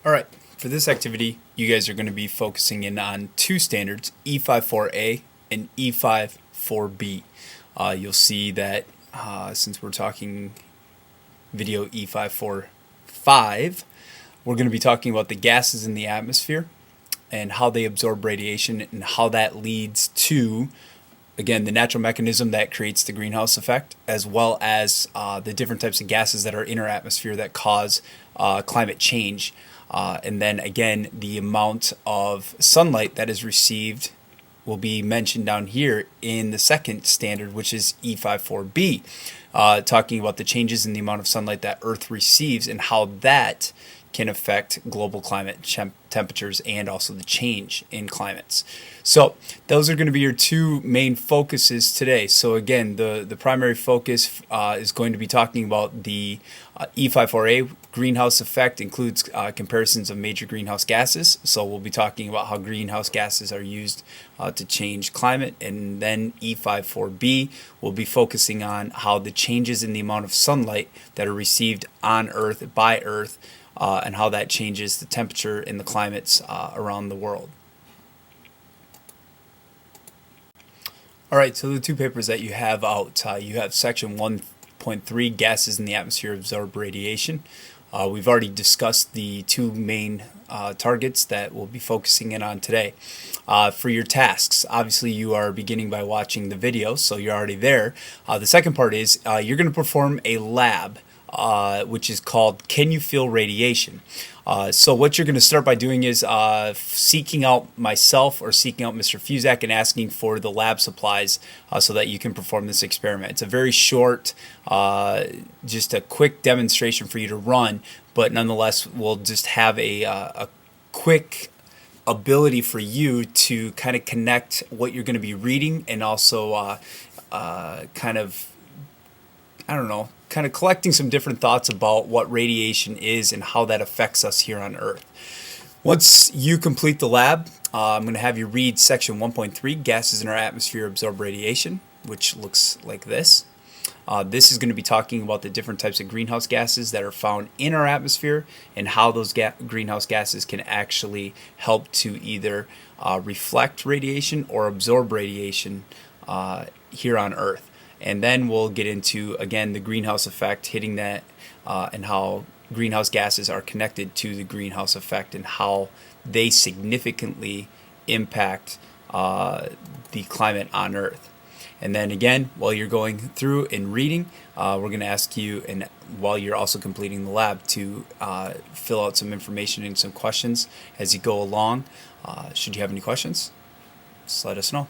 Alright, for this activity, you guys are going to be focusing in on two standards, E5.4-A and E5.4-B. You'll see that since we're talking video E5.4-5, we're going to be talking about the gases in the atmosphere and how they absorb radiation and how that leads to, again, the natural mechanism that creates the greenhouse effect, as well as the different types of gases that are in our atmosphere that cause climate change. And then again, the amount of sunlight that is received will be mentioned down here in the second standard, which is E5.4-B, talking about the changes in the amount of sunlight that Earth receives and how that can affect global climate temperatures and also the change in climates. So those are going to be your two main focuses today. So again, the primary focus is going to be talking about the E5.4-A greenhouse effect, includes comparisons of major greenhouse gases. So we'll be talking about how greenhouse gases are used to change climate. And then E5.4-B will be focusing on how the changes in the amount of sunlight that are received on Earth by Earth and how that changes the temperature and the climates around the world. Alright, so the two papers that you have out, you have section 1.3, gases in the atmosphere absorb radiation. We've already discussed the two main targets that we'll be focusing in on today. For your tasks, obviously you are beginning by watching the video, so you're already there. The second part is you're going to perform a lab, which is called Can You Feel Radiation? So what you're going to start by doing is seeking out myself or seeking out Mr. Fuzak and asking for the lab supplies so that you can perform this experiment. It's a very short, just a quick demonstration for you to run, but nonetheless we'll just have a quick ability for you to kind of connect what you're going to be reading and also kind of collecting some different thoughts about what radiation is and how that affects us here on Earth. Once you complete the lab, I'm going to have you read section 1.3, gases in our atmosphere absorb radiation, which looks like this. This is going to be talking about the different types of greenhouse gases that are found in our atmosphere and how those greenhouse gases can actually help to either reflect radiation or absorb radiation here on Earth. And then we'll get into, again, the greenhouse effect, hitting that, and how greenhouse gases are connected to the greenhouse effect and how they significantly impact the climate on Earth. And then again, while you're going through and reading, we're going to ask you, and while you're also completing the lab, to fill out some information and some questions as you go along. Should you have any questions, just let us know.